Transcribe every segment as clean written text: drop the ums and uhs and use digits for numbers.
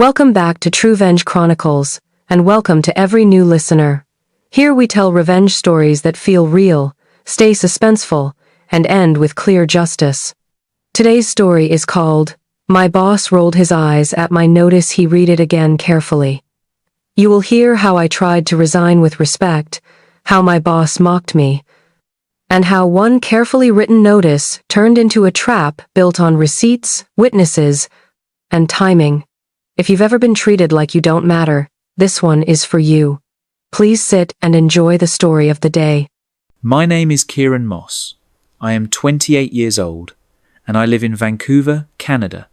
Welcome back to Truevenge Chronicles, and welcome to every new listener. Here we tell revenge stories that feel real, stay suspenseful, and end with clear justice. Today's story is called, My Boss Rolled His Eyes at My Notice. He read it again carefully. You will hear how I tried to resign with respect, how my boss mocked me, and how one carefully written notice turned into a trap built on receipts, witnesses, and timing. If you've ever been treated like you don't matter, this one is for you. Please sit and enjoy the story of the day. My name is Kieran Moss. I am 28 years old, and I live in Vancouver, Canada,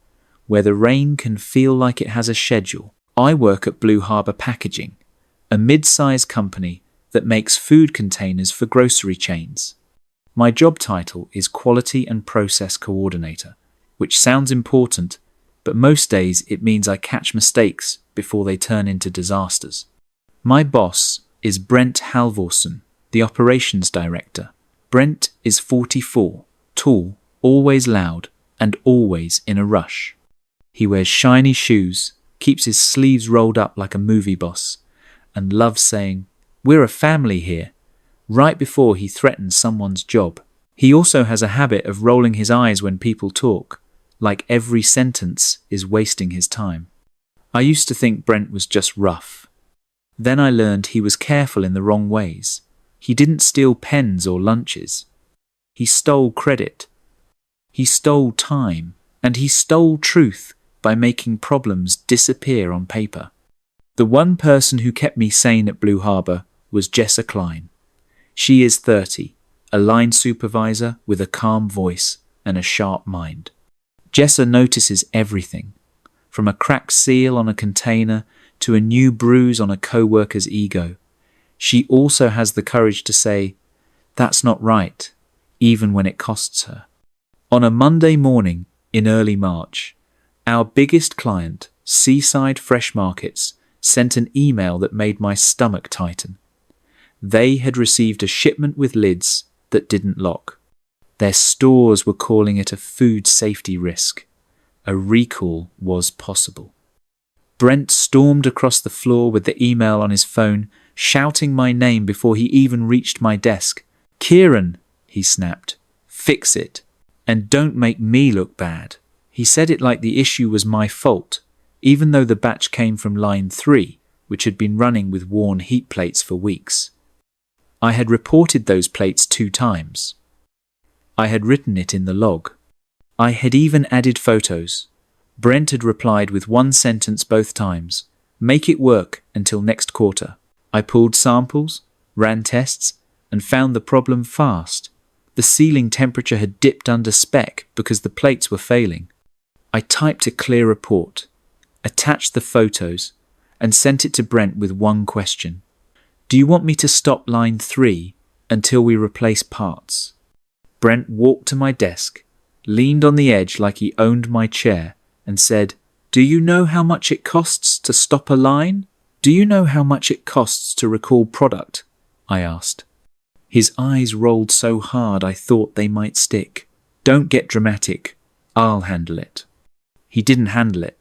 where the rain can feel like it has a schedule. I work at Blue Harbour Packaging, a mid-sized company that makes food containers for grocery chains. My job title is Quality and Process Coordinator, which sounds important, but most days it means I catch mistakes before they turn into disasters. My boss is Brent Halvorsen, the operations director. Brent is 44, tall, always loud, and always in a rush. He wears shiny shoes, keeps his sleeves rolled up like a movie boss, and loves saying, "We're a family here," right before he threatens someone's job. He also has a habit of rolling his eyes when people talk, like every sentence is wasting his time. I used to think Brent was just rough. Then I learned he was careful in the wrong ways. He didn't steal pens or lunches. He stole credit. He stole time, and he stole truth by making problems disappear on paper. The one person who kept me sane at Blue Harbour was Jessa Klein. She is 30, a line supervisor with a calm voice and a sharp mind. Jessa notices everything, from a cracked seal on a container to a new bruise on a co-worker's ego. She also has the courage to say, "That's not right," even when it costs her. On a Monday morning in early March, our biggest client, Seaside Fresh Markets, sent an email that made my stomach tighten. They had received a shipment with lids that didn't lock. Their stores were calling it a food safety risk. A recall was possible. Brent stormed across the floor with the email on his phone, shouting my name before he even reached my desk. "Kieran," he snapped, "fix it. And don't make me look bad." He said it like the issue was my fault, even though the batch came from line 3, which had been running with worn heat plates for weeks. I had reported those plates 2 times. I had written it in the log. I had even added photos. Brent had replied with one sentence both times, "Make it work until next quarter." I pulled samples, ran tests, and found the problem fast. The sealing temperature had dipped under spec because the plates were failing. I typed a clear report, attached the photos, and sent it to Brent with one question. "Do you want me to stop line 3 until we replace parts?" Brent walked to my desk, leaned on the edge like he owned my chair, and said, "Do you know how much it costs to stop a line? Do you know how much it costs to recall product?" I asked. His eyes rolled so hard I thought they might stick. "Don't get dramatic. I'll handle it." He didn't handle it.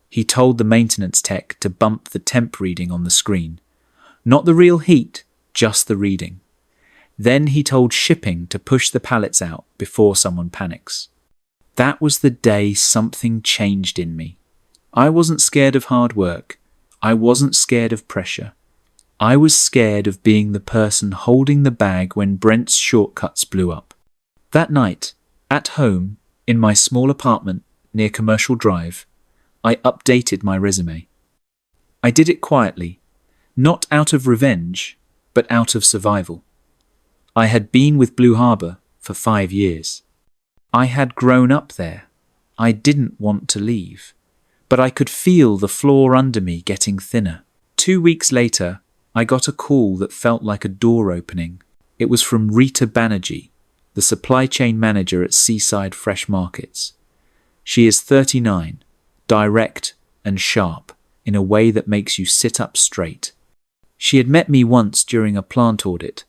He told the maintenance tech to bump the temp reading on the screen. Not the real heat, just the reading. Then he told shipping to push the pallets out before someone panics. That was the day something changed in me. I wasn't scared of hard work. I wasn't scared of pressure. I was scared of being the person holding the bag when Brent's shortcuts blew up. That night, at home, in my small apartment near Commercial Drive, I updated my resume. I did it quietly, not out of revenge, but out of survival. I had been with Blue Harbour for 5 years. I had grown up there. I didn't want to leave, but I could feel the floor under me getting thinner. 2 weeks later, I got a call that felt like a door opening. It was from Rita Banerjee, the supply chain manager at Seaside Fresh Markets. She is 39, direct and sharp in a way that makes you sit up straight. She had met me once during a plant audit,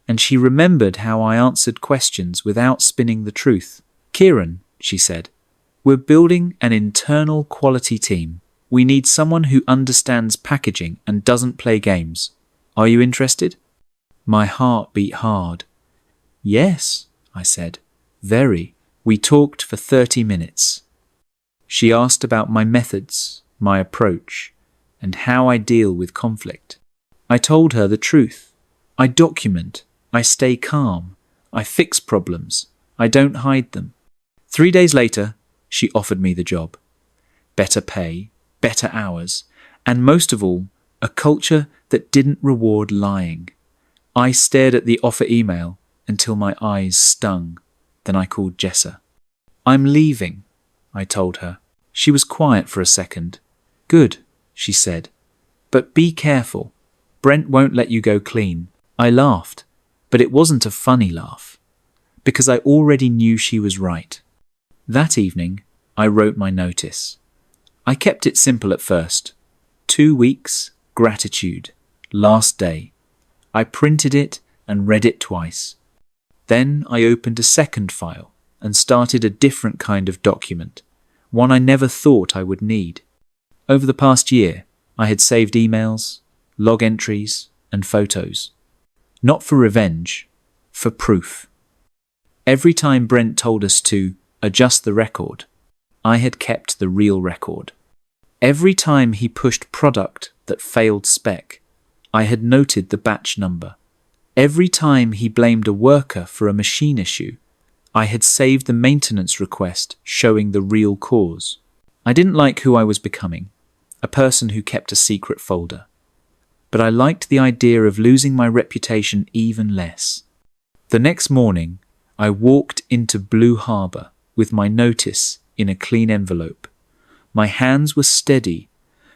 and she remembered how I answered questions without spinning the truth. "Kieran," she said, "we're building an internal quality team. We need someone who understands packaging and doesn't play games. Are you interested? My heart beat hard. Yes, I said. Very. We talked for 30 minutes. She asked about my methods, my approach, and how I deal with conflict. I told her the truth. I document. I stay calm. I fix problems. I don't hide them. 3 days later, she offered me the job. Better pay, better hours, and most of all, a culture that didn't reward lying. I stared at the offer email until my eyes stung. Then I called Jessa. I'm leaving, I told her. She was quiet for a second. Good, she said. But be careful. Brent won't let you go clean. I laughed, but it wasn't a funny laugh, because I already knew she was right. That evening, I wrote my notice. I kept it simple at first. 2 weeks, gratitude, last day. I printed it and read it twice. Then I opened a second file and started a different kind of document, one I never thought I would need. Over the past year, I had saved emails, log entries, and photos. Not for revenge, for proof. Every time Brent told us to adjust the record, I had kept the real record. Every time he pushed product that failed spec, I had noted the batch number. Every time he blamed a worker for a machine issue, I had saved the maintenance request showing the real cause. I didn't like who I was becoming, a person who kept a secret folder. But I liked the idea of losing my reputation even less. The next morning, I walked into Blue Harbor with my notice in a clean envelope. My hands were steady,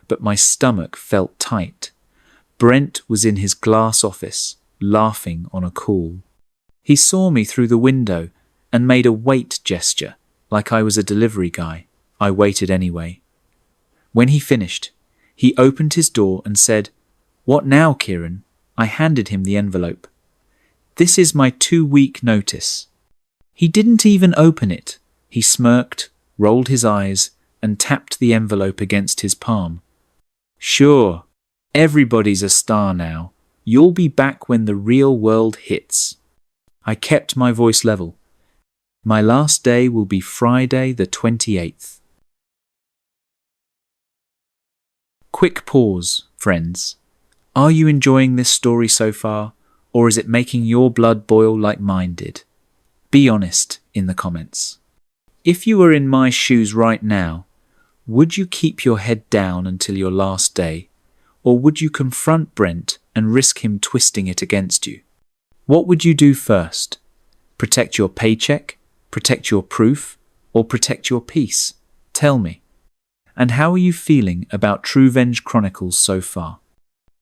but my stomach felt tight. Brent was in his glass office, laughing on a call. He saw me through the window and made a wait gesture, like I was a delivery guy. I waited anyway. When he finished, he opened his door and said, "What now, Kieran?" I handed him the envelope. "This is my 2-week notice." He didn't even open it. He smirked, rolled his eyes, and tapped the envelope against his palm. "Sure, everybody's a star now. You'll be back when the real world hits." I kept my voice level. My last day will be Friday the 28th. Quick pause, friends. Are you enjoying this story so far, or is it making your blood boil like mine did? Be honest in the comments. If you were in my shoes right now, would you keep your head down until your last day, or would you confront Brent and risk him twisting it against you? What would you do first? Protect your paycheck, protect your proof, or protect your peace? Tell me. And how are you feeling about Truevenge Chronicles so far?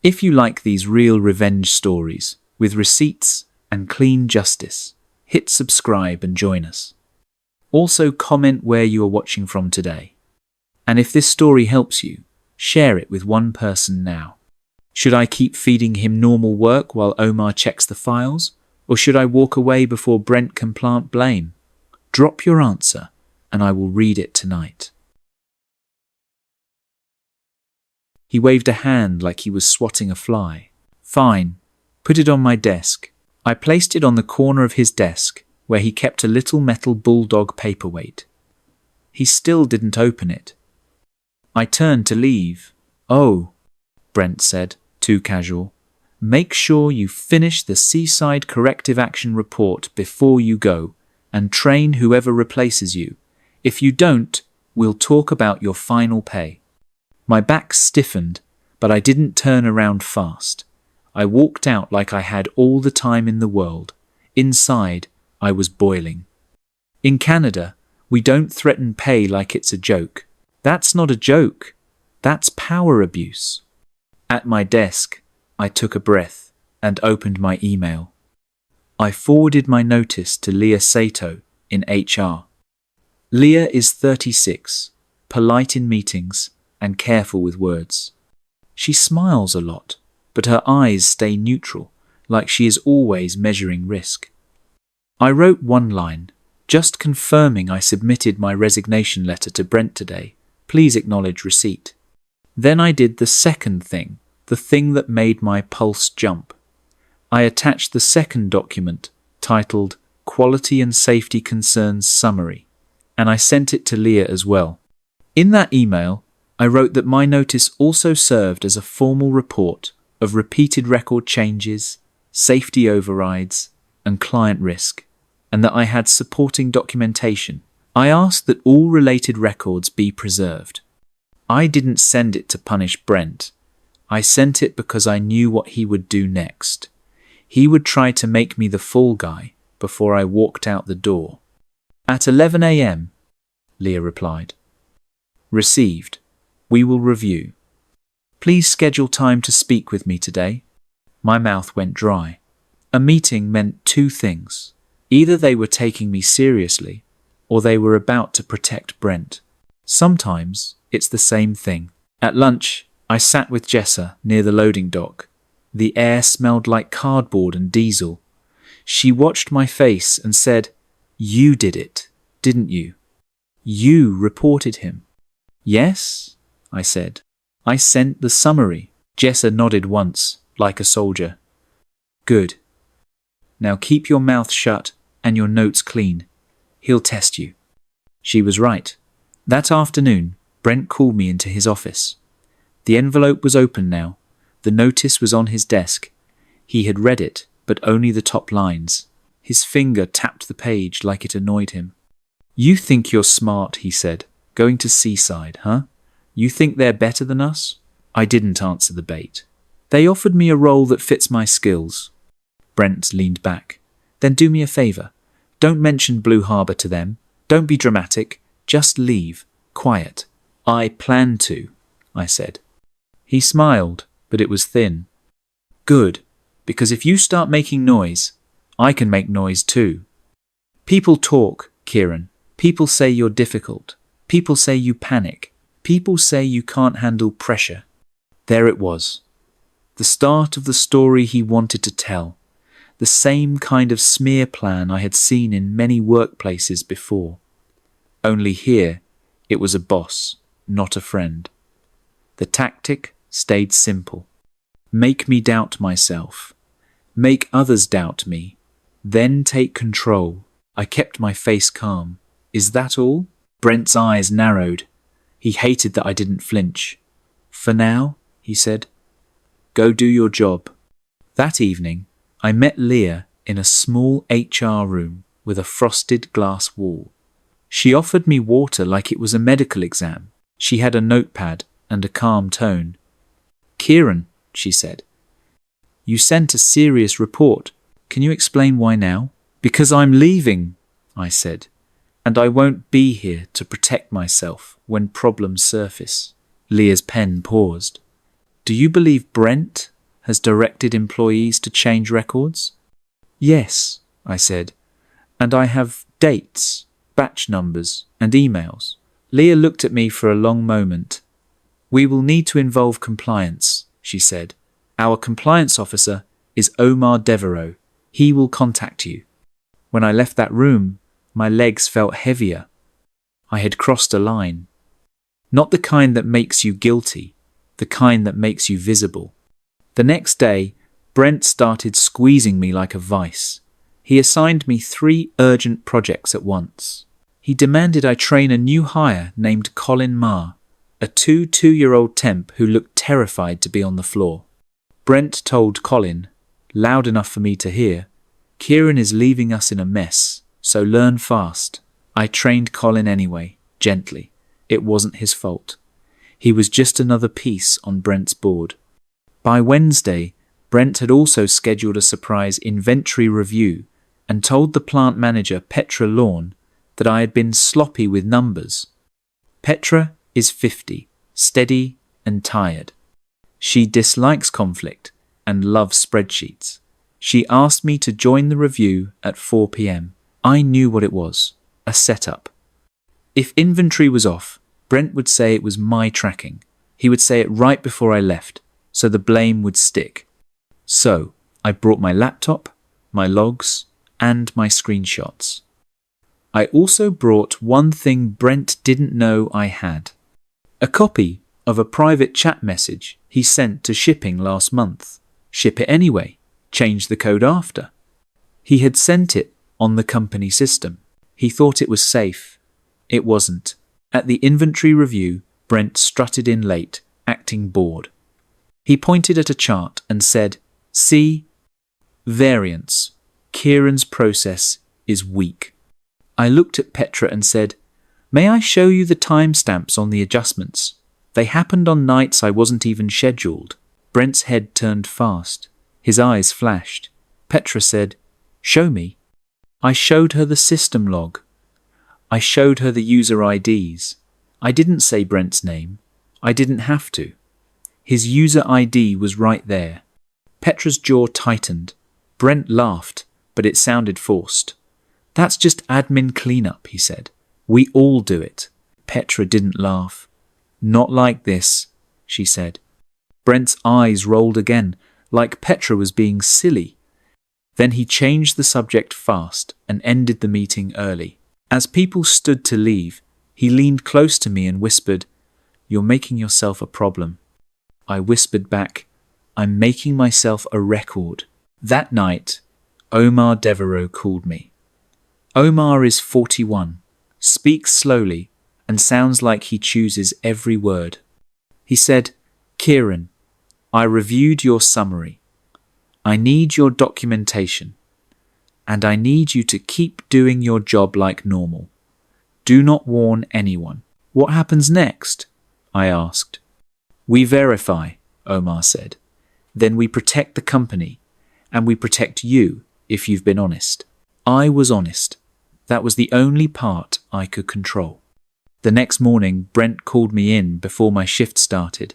If you like these real revenge stories with receipts and clean justice, hit subscribe and join us. Also comment where you are watching from today. And if this story helps you, share it with one person now. Should I keep feeding him normal work while Omar checks the files? Or should I walk away before Brent can plant blame? Drop your answer and I will read it tonight. He waved a hand like he was swatting a fly. Fine, put it on my desk. I placed it on the corner of his desk, where he kept a little metal bulldog paperweight. He still didn't open it. I turned to leave. "Oh," Brent said, too casual. "Make sure you finish the Seaside Corrective Action Report before you go, and train whoever replaces you. If you don't, we'll talk about your final pay." My back stiffened, but I didn't turn around fast. I walked out like I had all the time in the world. Inside, I was boiling. In Canada, we don't threaten pay like it's a joke. That's not a joke. That's power abuse. At my desk, I took a breath and opened my email. I forwarded my notice to Leah Sato in HR. Leah is 36, polite in meetings, and careful with words. She smiles a lot, but her eyes stay neutral, like she is always measuring risk. I wrote one line, just confirming I submitted my resignation letter to Brent today. Please acknowledge receipt. Then I did the second thing, the thing that made my pulse jump. I attached the second document, titled Quality and Safety Concerns Summary, and I sent it to Leah as well. In that email, I wrote that my notice also served as a formal report of repeated record changes, safety overrides, and client risk, and that I had supporting documentation. I asked that all related records be preserved. I didn't send it to punish Brent. I sent it because I knew what he would do next. He would try to make me the fall guy before I walked out the door. At 11 a.m., Leah replied. Received. We will review. Please schedule time to speak with me today. My mouth went dry. A meeting meant two things. Either they were taking me seriously, or they were about to protect Brent. Sometimes it's the same thing. At lunch, I sat with Jessa near the loading dock. The air smelled like cardboard and diesel. She watched my face and said, "You did it, didn't you? You reported him." "Yes," I said. "I sent the summary." Jessa nodded once, like a soldier. "Good. Now keep your mouth shut and your notes clean. He'll test you." She was right. That afternoon, Brent called me into his office. The envelope was open now. The notice was on his desk. He had read it, but only the top lines. His finger tapped the page like it annoyed him. "You think you're smart," he said. "Going to Seaside, huh? You think they're better than us?" I didn't answer the bait. "They offered me a role that fits my skills." Brent leaned back. "Then do me a favor. Don't mention Blue Harbor to them. Don't be dramatic. Just leave. Quiet." "I plan to," I said. He smiled, but it was thin. "Good, because if you start making noise, I can make noise too. People talk, Kieran. People say you're difficult. People say you panic. People say you can't handle pressure." There it was. The start of the story he wanted to tell. The same kind of smear plan I had seen in many workplaces before. Only here, it was a boss, not a friend. The tactic stayed simple. Make me doubt myself. Make others doubt me. Then take control. I kept my face calm. "Is that all?" Brent's eyes narrowed. He hated that I didn't flinch. "For now," he said. "Go do your job." That evening, I met Leah in a small HR room with a frosted glass wall. She offered me water like it was a medical exam. She had a notepad and a calm tone. "Kieran," she said, "you sent a serious report. Can you explain why now?" "Because I'm leaving," I said, "and I won't be here to protect myself when problems surface." Leah's pen paused. "Do you believe Brent has directed employees to change records?" "Yes," I said, "and I have dates, batch numbers, and emails." Leah looked at me for a long moment. "We will need to involve compliance," she said. "Our compliance officer is Omar Devereaux. He will contact you." When I left that room, my legs felt heavier. I had crossed a line. Not the kind that makes you guilty, the kind that makes you visible. The next day, Brent started squeezing me like a vice. He assigned me 3 urgent projects at once. He demanded I train a new hire named Colin Marr, a 2-year-old temp who looked terrified to be on the floor. Brent told Colin, loud enough for me to hear, "Kieran is leaving us in a mess, so learn fast." I trained Colin anyway, gently. It wasn't his fault. He was just another piece on Brent's board. By Wednesday, Brent had also scheduled a surprise inventory review and told the plant manager, Petra Lawn, that I had been sloppy with numbers. Petra is 50, steady and tired. She dislikes conflict and loves spreadsheets. She asked me to join the review at 4 p.m. I knew what it was, a setup. If inventory was off, Brent would say it was my tracking. He would say it right before I left, so the blame would stick. So, I brought my laptop, my logs, and my screenshots. I also brought one thing Brent didn't know I had. A copy of a private chat message he sent to shipping last month. Ship it anyway. Change the code after. He had sent it on the company system. He thought it was safe. It wasn't. At the inventory review, Brent strutted in late, acting bored. He pointed at a chart and said, "See? Variance. Kieran's process is weak." I looked at Petra and said, "May I show you the timestamps on the adjustments? They happened on nights I wasn't even scheduled." Brent's head turned fast. His eyes flashed. Petra said, "Show me." I showed her the system log. I showed her the user IDs. I didn't say Brent's name. I didn't have to. His user ID was right there. Petra's jaw tightened. Brent laughed, but it sounded forced. "That's just admin cleanup," he said. "We all do it." Petra didn't laugh. "Not like this," she said. Brent's eyes rolled again, like Petra was being silly. Then he changed the subject fast and ended the meeting early. As people stood to leave, he leaned close to me and whispered, "You're making yourself a problem." I whispered back, "I'm making myself a record." That night, Omar Devereaux called me. Omar is 41, speaks slowly, and sounds like he chooses every word. He said, "Kieran, I reviewed your summary. I need your documentation, and I need you to keep doing your job like normal. Do not warn anyone." "What happens next?" I asked. "We verify," Omar said. "Then we protect the company, and we protect you if you've been honest." I was honest. That was the only part I could control. The next morning, Brent called me in before my shift started.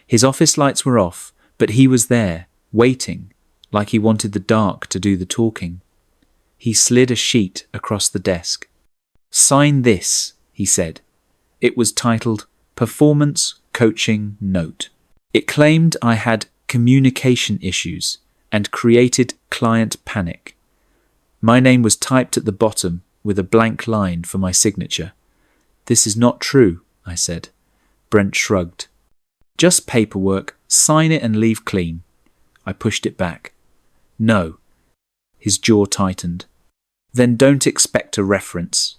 His office lights were off, but he was there, waiting, like he wanted the dark to do the talking. He slid a sheet across the desk. "Sign this," he said. It was titled Performance Coaching Note. It claimed I had communication issues and created client panic. My name was typed at the bottom with a blank line for my signature. "This is not true," I said. Brent shrugged. "Just paperwork, sign it and leave clean." I pushed it back. "No." His jaw tightened. "Then don't expect a reference."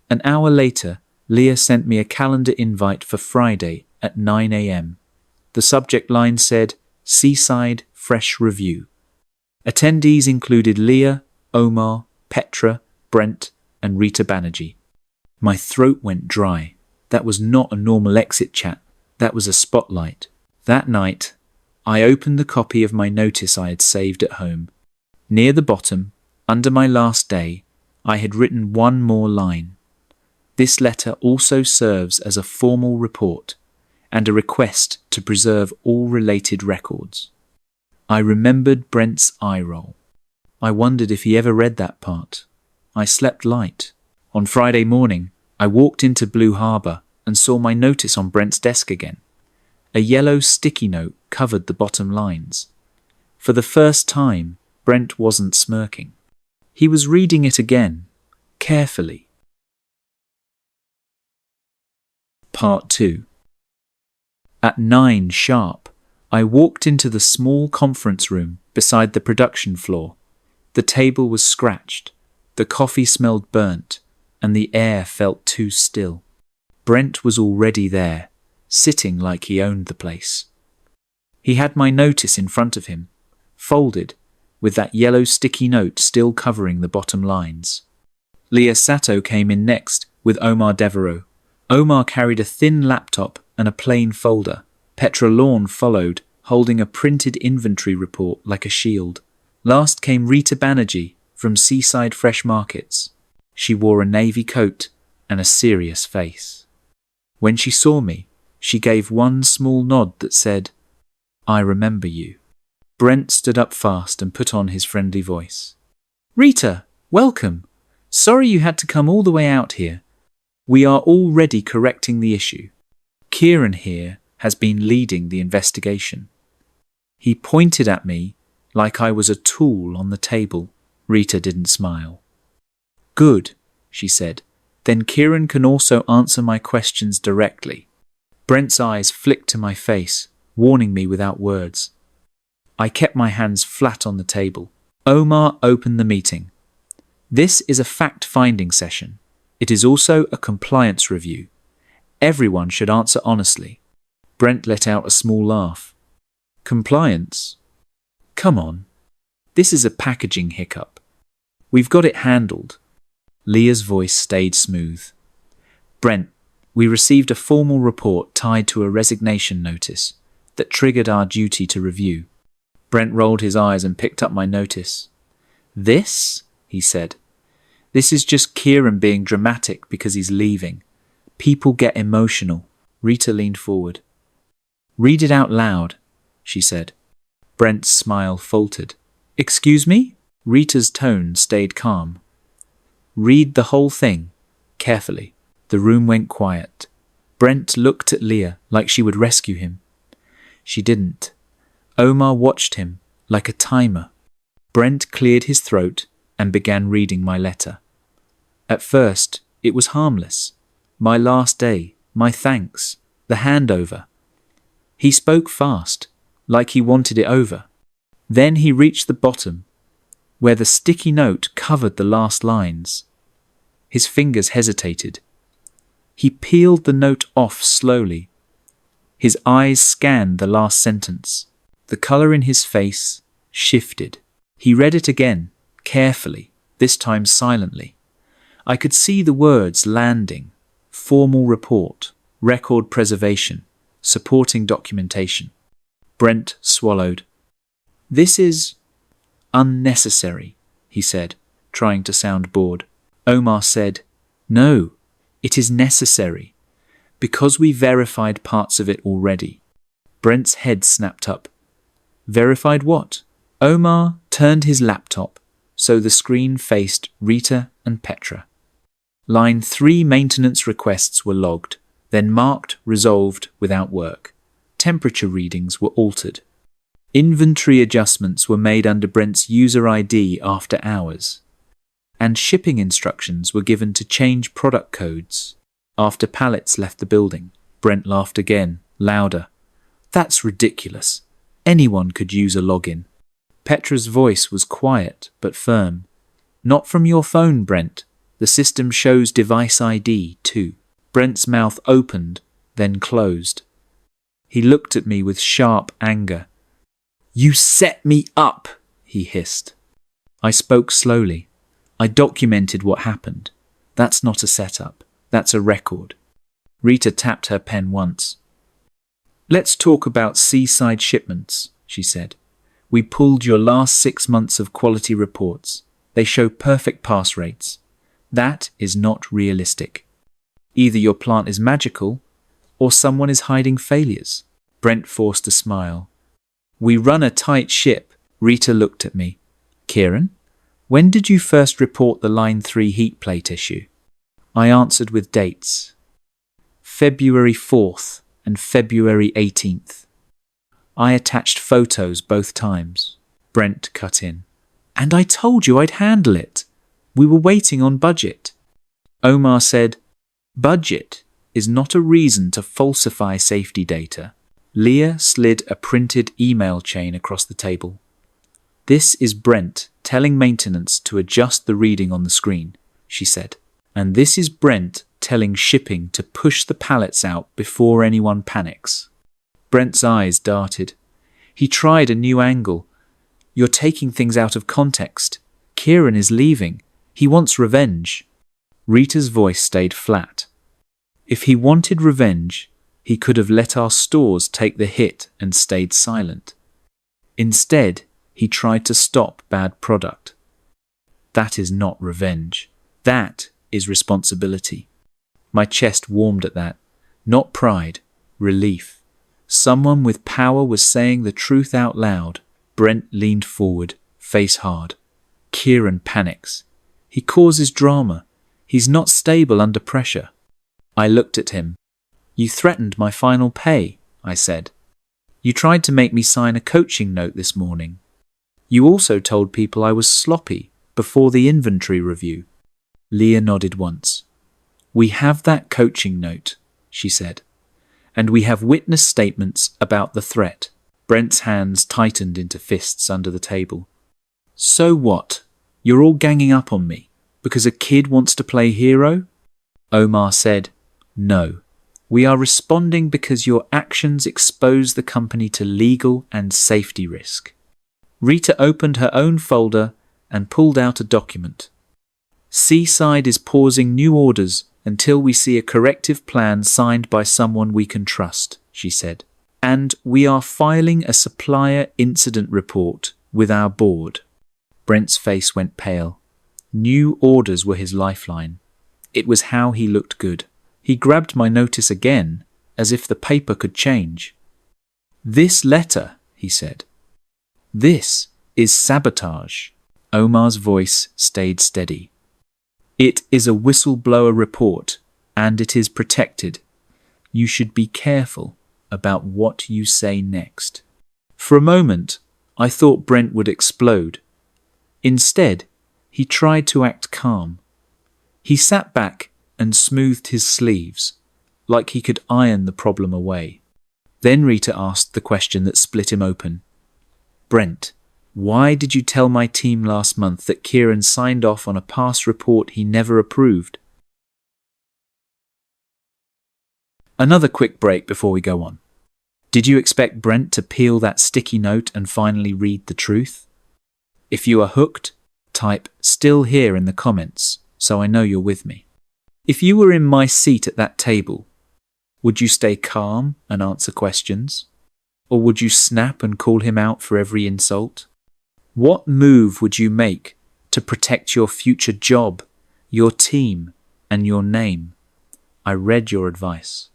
An hour later, Leah sent me a calendar invite for Friday at 9 a.m. The subject line said, "Seaside Fresh Review." Attendees included Leah, Omar, Petra, Brent, and Rita Banerjee. My throat went dry. That was not a normal exit chat. That was a spotlight. That night, I opened the copy of my notice I had saved at home. Near the bottom, under my last day, I had written one more line. "This letter also serves as a formal report and a request to preserve all related records." I remembered Brent's eye roll. I wondered if he ever read that part. I slept light. On Friday morning, I walked into Blue Harbour and saw my notice on Brent's desk again. A yellow sticky note covered the bottom lines. For the first time, Brent wasn't smirking. He was reading it again, carefully. Part 2. At 9 sharp, I walked into the small conference room beside the production floor. The table was scratched, the coffee smelled burnt, and the air felt too still. Brent was already there, sitting like he owned the place. He had my notice in front of him, folded, with that yellow sticky note still covering the bottom lines. Leah Sato came in next, with Omar Devereaux. Omar carried a thin laptop and a plain folder. Petra Lawn followed, holding a printed inventory report like a shield. Last came Rita Banerjee from Seaside Fresh Markets. She wore a navy coat and a serious face. When she saw me, she gave one small nod that said, "I remember you." Brent stood up fast and put on his friendly voice. "Rita, welcome. Sorry you had to come all the way out here. We are already correcting the issue. Kieran here has been leading the investigation." He pointed at me like I was a tool on the table. Rita didn't smile. "Good," she said. "Then Kieran can also answer my questions directly." Brent's eyes flicked to my face, warning me without words. I kept my hands flat on the table. Omar opened the meeting. This is a fact-finding session. It is also a compliance review. Everyone should answer honestly. Brent let out a small laugh. Compliance? Come on. This is a packaging hiccup. We've got it handled. Leah's voice stayed smooth. Brent, we received a formal report tied to a resignation notice that triggered our duty to review. Brent rolled his eyes and picked up my notice. This? He said. This is just Kieran being dramatic because he's leaving. People get emotional. Rita leaned forward. Read it out loud, she said. Brent's smile faltered. Excuse me? Rita's tone stayed calm. Read the whole thing, carefully. The room went quiet. Brent looked at Leah like she would rescue him. She didn't. Omar watched him like a timer. Brent cleared his throat and began reading my letter. At first, it was harmless. My last day, my thanks, the handover. He spoke fast, like he wanted it over. Then he reached the bottom, where the sticky note covered the last lines. His fingers hesitated. He peeled the note off slowly. His eyes scanned the last sentence. The colour in his face shifted. He read it again, carefully, this time silently. I could see the words landing. Formal report, record preservation, supporting documentation. Brent swallowed. This is unnecessary, he said, trying to sound bored. Omar said, No, it is necessary, because we verified parts of it already. Brent's head snapped up. Verified what? Omar turned his laptop so the screen faced Rita and Petra. Line 3 maintenance requests were logged, then marked resolved without work. Temperature readings were altered. Inventory adjustments were made under Brent's user ID after hours. And shipping instructions were given to change product codes after pallets left the building. Brent laughed again, louder. That's ridiculous. Anyone could use a login. Petra's voice was quiet but firm. Not from your phone, Brent. The system shows device ID too. Brent's mouth opened, then closed. He looked at me with sharp anger. You set me up, he hissed. I spoke slowly. I documented what happened. That's not a setup. That's a record. Rita tapped her pen once. Let's talk about seaside shipments, she said. We pulled your last 6 months of quality reports. They show perfect pass rates. That is not realistic. Either your plant is magical, or someone is hiding failures. Brent forced a smile. We run a tight ship. Rita looked at me. Kieran, when did you first report the Line 3 heat plate issue? I answered with dates. February 4th and February 18th. I attached photos both times. Brent cut in. And I told you I'd handle it. We were waiting on budget. Omar said, Budget is not a reason to falsify safety data. Leah slid a printed email chain across the table. This is Brent telling maintenance to adjust the reading on the screen, she said. And this is Brent telling shipping to push the pallets out before anyone panics. Brent's eyes darted. He tried a new angle. You're taking things out of context. Kieran is leaving. He wants revenge. Rita's voice stayed flat. If he wanted revenge, he could have let our stores take the hit and stayed silent. Instead, he tried to stop bad product. That is not revenge. That is responsibility. My chest warmed at that. Not pride, relief. Someone with power was saying the truth out loud. Brent leaned forward, face hard. Kieran panics. He causes drama. He's not stable under pressure. I looked at him. You threatened my final pay, I said. You tried to make me sign a coaching note this morning. You also told people I was sloppy before the inventory review. Leah nodded once. We have that coaching note, she said. and we have witness statements about the threat. Brent's hands tightened into fists under the table. So what? You're all ganging up on me because a kid wants to play hero? Omar said, No. We are responding because your actions expose the company to legal and safety risk. Rita opened her own folder and pulled out a document. Seaside is pausing new orders until we see a corrective plan signed by someone we can trust, she said. And we are filing a supplier incident report with our board. Brent's face went pale. New orders were his lifeline. It was how he looked good. He grabbed my notice again, as if the paper could change. This letter, he said. This is sabotage. Omar's voice stayed steady. It is a whistleblower report, and it is protected. You should be careful about what you say next. For a moment, I thought Brent would explode. Instead, he tried to act calm. He sat back and smoothed his sleeves, like he could iron the problem away. Then Rita asked the question that split him open. Brent, why did you tell my team last month that Kieran signed off on a past report he never approved? Another quick break before we go on. Did you expect Brent to peel that sticky note and finally read the truth? If you are hooked, type "still here" in the comments so I know you're with me. If you were in my seat at that table, would you stay calm and answer questions? Or would you snap and call him out for every insult? What move would you make to protect your future job, your team, and your name? I read your advice.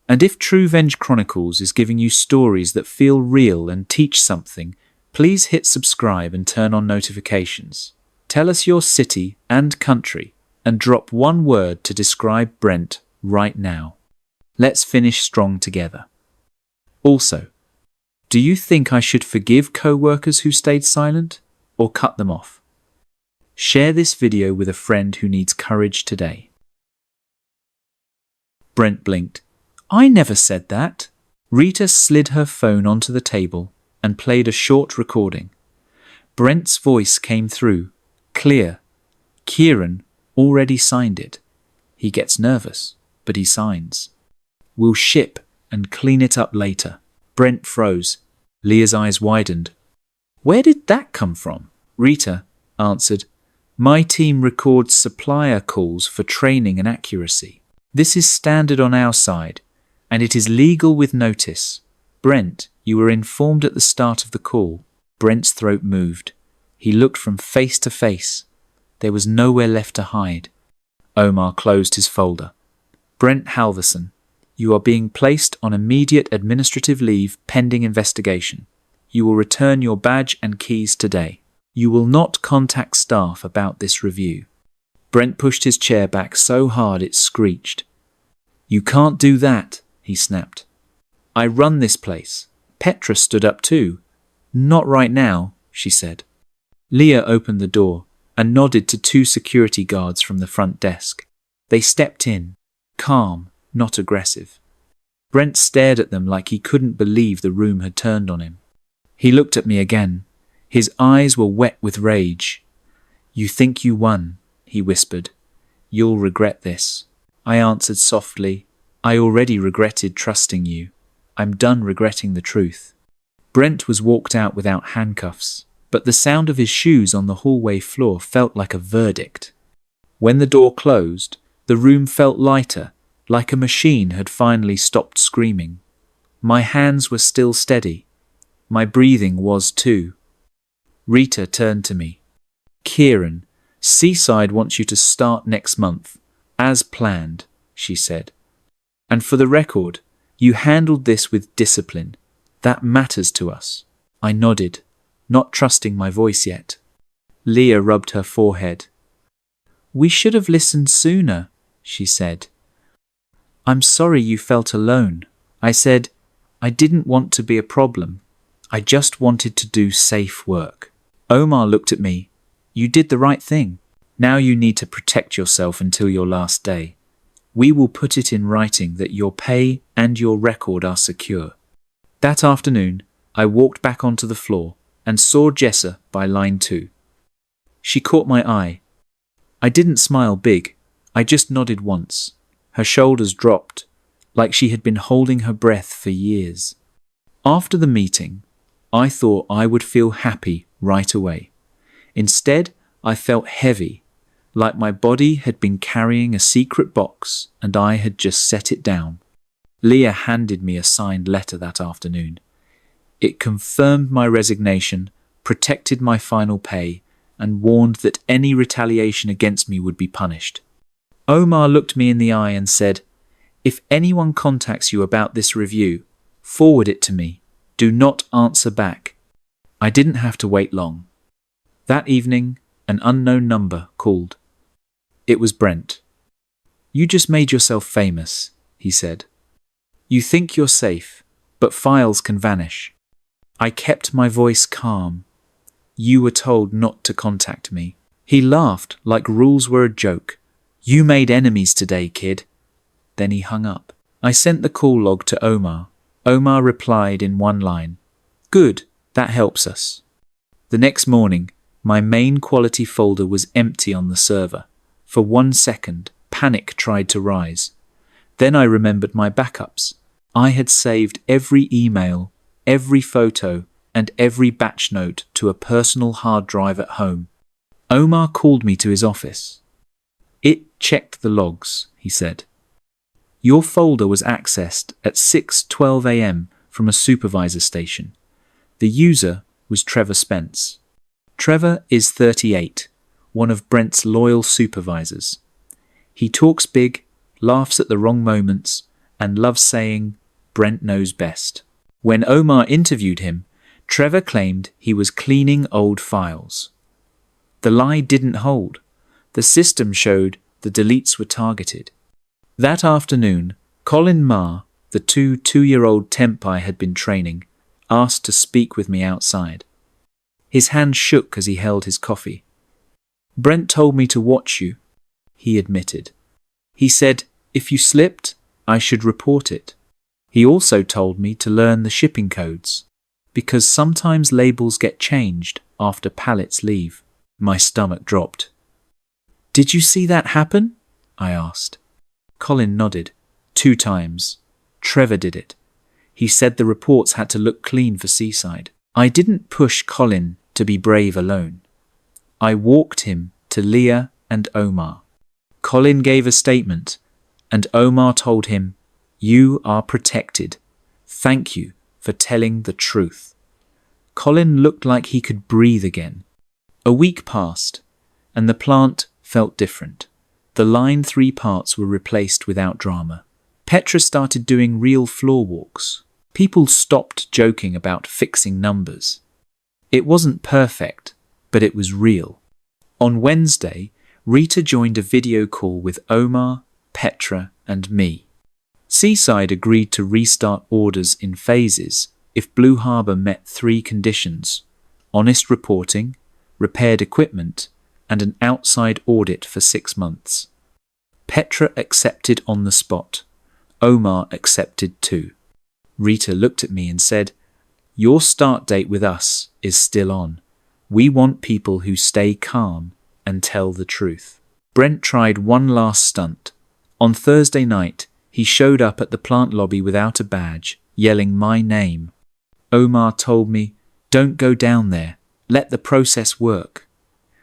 And if Truevenge Chronicles is giving you stories that feel real and teach something, please hit subscribe and turn on notifications. Tell us your city and country and drop one word to describe Brent right now. Let's finish strong together. Also, do you think I should forgive co-workers who stayed silent or cut them off? Share this video with a friend who needs courage today. Brent blinked. I never said that. Rita slid her phone onto the table and played a short recording. Brent's voice came through, clear. Kieran already signed it. He gets nervous, but he signs. We'll ship and clean it up later. Brent froze. Leah's eyes widened. Where did that come from? Rita answered. My team records supplier calls for training and accuracy. This is standard on our side, and it is legal with notice. Brent, you were informed at the start of the call. Brent's throat moved. He looked from face to face. There was nowhere left to hide. Omar closed his folder. Brent Halverson, you are being placed on immediate administrative leave pending investigation. You will return your badge and keys today. You will not contact staff about this review. Brent pushed his chair back so hard it screeched. You can't do that, he snapped. I run this place. Petra stood up too. Not right now, she said. Leah opened the door and nodded to two security guards from the front desk. They stepped in, calm, not aggressive. Brent stared at them like he couldn't believe the room had turned on him. He looked at me again. His eyes were wet with rage. You think you won, he whispered. You'll regret this. I answered softly. I already regretted trusting you. I'm done regretting the truth. Brent was walked out without handcuffs, but the sound of his shoes on the hallway floor felt like a verdict. When the door closed, the room felt lighter, like a machine had finally stopped screaming. My hands were still steady. My breathing was too. Rita turned to me. Kieran, Seaside wants you to start next month, as planned, she said. And for the record, you handled this with discipline. That matters to us. I nodded, not trusting my voice yet. Leah rubbed her forehead. We should have listened sooner, she said. I'm sorry you felt alone. I said, I didn't want to be a problem. I just wanted to do safe work. Omar looked at me. You did the right thing. Now you need to protect yourself until your last day. We will put it in writing that your pay and your record are secure. That afternoon, I walked back onto the floor and saw Jessa by line 2. She caught my eye. I didn't smile big, I just nodded once. Her shoulders dropped, like she had been holding her breath for years. After the meeting, I thought I would feel happy right away. Instead, I felt heavy, like my body had been carrying a secret box and I had just set it down. Leah handed me a signed letter that afternoon. It confirmed my resignation, protected my final pay, and warned that any retaliation against me would be punished. Omar looked me in the eye and said, "If anyone contacts you about this review, forward it to me. Do not answer back." I didn't have to wait long. That evening, an unknown number called. It was Brent. "You just made yourself famous," he said. "You think you're safe, but files can vanish." I kept my voice calm. "You were told not to contact me." He laughed like rules were a joke. "You made enemies today, kid." Then he hung up. I sent the call log to Omar. Omar replied in one line, "Good, that helps us." The next morning, my main quality folder was empty on the server. For 1 second, panic tried to rise. Then I remembered my backups. I had saved every email, every photo, and every batch note to a personal hard drive at home. Omar called me to his office. "It checked the logs," he said. "Your folder was accessed at 6:12 a.m. from a supervisor station. The user was Trevor Spence. Trevor is 38, one of Brent's loyal supervisors. He talks big, laughs at the wrong moments, and loves saying, 'Brent knows best.'" When Omar interviewed him, Trevor claimed he was cleaning old files. The lie didn't hold. The system showed the deletes were targeted. That afternoon, Colin Ma, the two-year-old temp I had been training, asked to speak with me outside. His hand shook as he held his coffee. "Brent told me to watch you," he admitted. "He said, if you slipped, I should report it. He also told me to learn the shipping codes, because sometimes labels get changed after pallets leave." My stomach dropped. "Did you see that happen?" I asked. Colin nodded. 2 times. Trevor did it. He said the reports had to look clean for Seaside. I didn't push Colin to be brave alone. I walked him to Leah and Omar. Colin gave a statement, and Omar told him, "You are protected. Thank you for telling the truth." Colin looked like he could breathe again. A week passed, and the plant felt different. The line 3 parts were replaced without drama. Petra started doing real floor walks. People stopped joking about fixing numbers. It wasn't perfect, but it was real. On Wednesday, Rita joined a video call with Omar, Petra, and me. Seaside agreed to restart orders in phases if Blue Harbour met 3 conditions: honest reporting, repaired equipment, and an outside audit for 6 months. Petra accepted on the spot. Omar accepted too. Rita looked at me and said, "Your start date with us is still on. We want people who stay calm and tell the truth." Brent tried one last stunt. On Thursday night, he showed up at the plant lobby without a badge, yelling my name. Omar told me, "Don't go down there. Let the process work."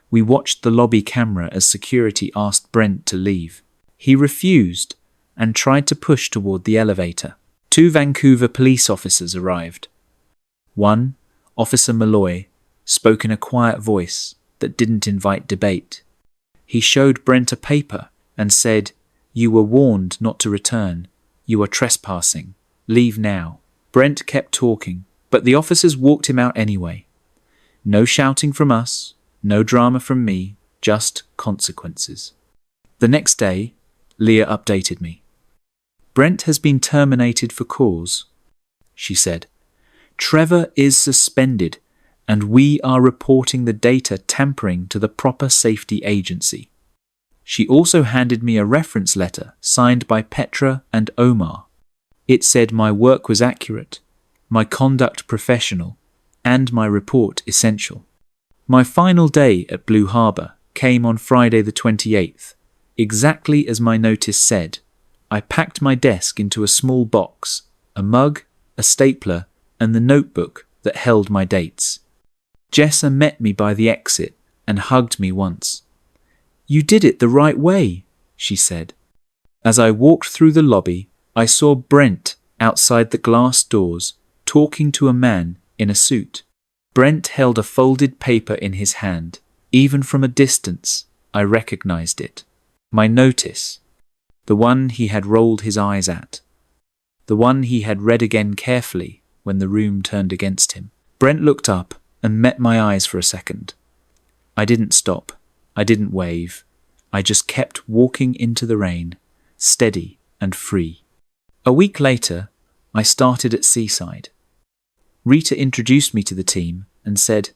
We watched the lobby camera as security asked Brent to leave. He refused and tried to push toward the elevator. 2 Vancouver police officers arrived. One, Officer Malloy, spoke in a quiet voice that didn't invite debate. He showed Brent a paper and said, "You were warned not to return. You are trespassing. Leave now." Brent kept talking, but the officers walked him out anyway. No shouting from us, no drama from me, just consequences. The next day, Leah updated me. "Brent has been terminated for cause," she said. "Trevor is suspended, and we are reporting the data tampering to the proper safety agency." She also handed me a reference letter signed by Petra and Omar. It said my work was accurate, my conduct professional, and my report essential. My final day at Blue Harbour came on Friday the 28th, exactly as my notice said. I packed my desk into a small box, a mug, a stapler, and the notebook that held my dates. Jessa met me by the exit and hugged me once. "You did it the right way," she said. As I walked through the lobby, I saw Brent outside the glass doors, talking to a man in a suit. Brent held a folded paper in his hand. Even from a distance, I recognized it. My notice. The one he had rolled his eyes at. The one he had read again carefully when the room turned against him. Brent looked up and met my eyes for a second. I didn't stop. I didn't wave. I just kept walking into the rain, steady and free. A week later, I started at Seaside. Rita introduced me to the team and said,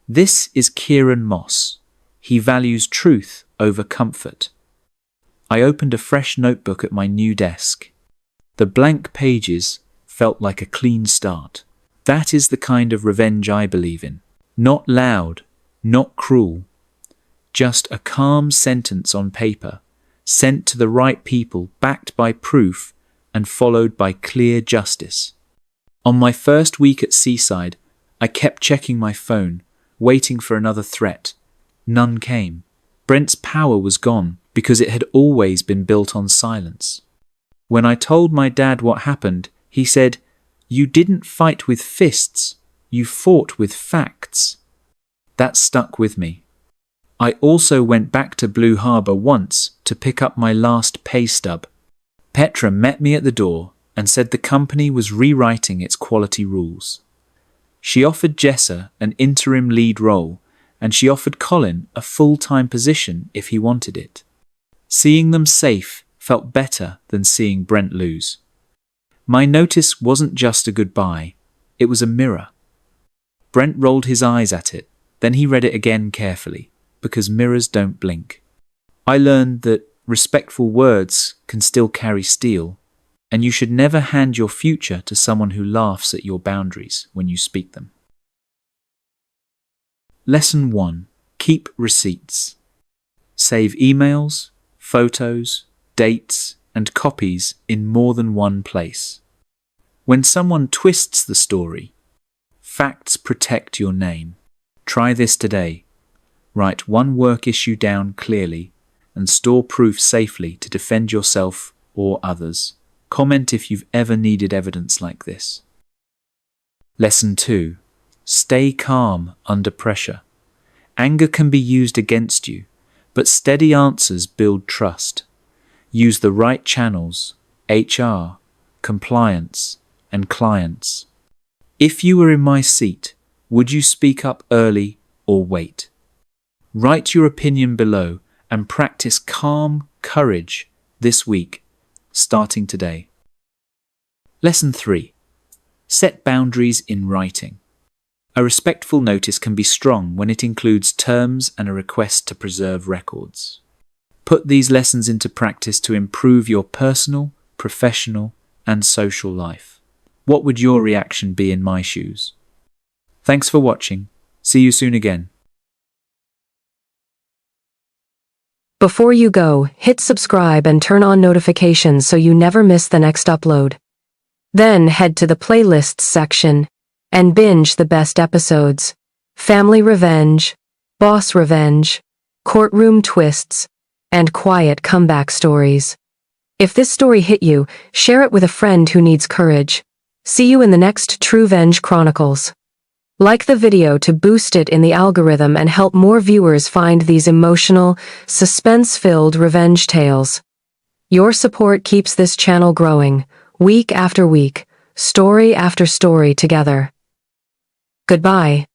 "This is Kieran Moss. He values truth over comfort." I opened a fresh notebook at my new desk. The blank pages felt like a clean start. That is the kind of revenge I believe in. Not loud, not cruel. Just a calm sentence on paper, sent to the right people, backed by proof, and followed by clear justice. On my first week at Seaside, I kept checking my phone, waiting for another threat. None came. Brent's power was gone because it had always been built on silence. When I told my dad what happened, he said, "You didn't fight with fists, you fought with facts." That stuck with me. I also went back to Blue Harbour once to pick up my last pay stub. Petra met me at the door and said the company was rewriting its quality rules. She offered Jessa an interim lead role, and she offered Colin a full-time position if he wanted it. Seeing them safe felt better than seeing Brent lose. My notice wasn't just a goodbye, it was a mirror. Brent rolled his eyes at it, then he read it again carefully, because mirrors don't blink. I learned that respectful words can still carry steel, and you should never hand your future to someone who laughs at your boundaries when you speak them. Lesson 1. Keep receipts. Save emails, photos, dates, and copies in more than one place. When someone twists the story, facts protect your name. Try this today. Write one work issue down clearly and store proof safely to defend yourself or others. Comment if you've ever needed evidence like this. Lesson 2. Stay calm under pressure. Anger can be used against you, but steady answers build trust. Use the right channels, HR, compliance, and clients. If you were in my seat, would you speak up early or wait? Write your opinion below and practice calm courage this week, starting today. Lesson 3. Set boundaries in writing. A respectful notice can be strong when it includes terms and a request to preserve records. Put these lessons into practice to improve your personal, professional, and social life. What would your reaction be in my shoes? Thanks for watching. See you soon again. Before you go, hit subscribe and turn on notifications so you never miss the next upload. Then head to the playlists section and binge the best episodes. Family revenge, boss revenge, courtroom twists, and quiet comeback stories. If this story hit you, share it with a friend who needs courage. See you in the next Truevenge Chronicles. Like the video to boost it in the algorithm and help more viewers find these emotional, suspense-filled revenge tales. Your support keeps this channel growing, week after week, story after story together. Goodbye.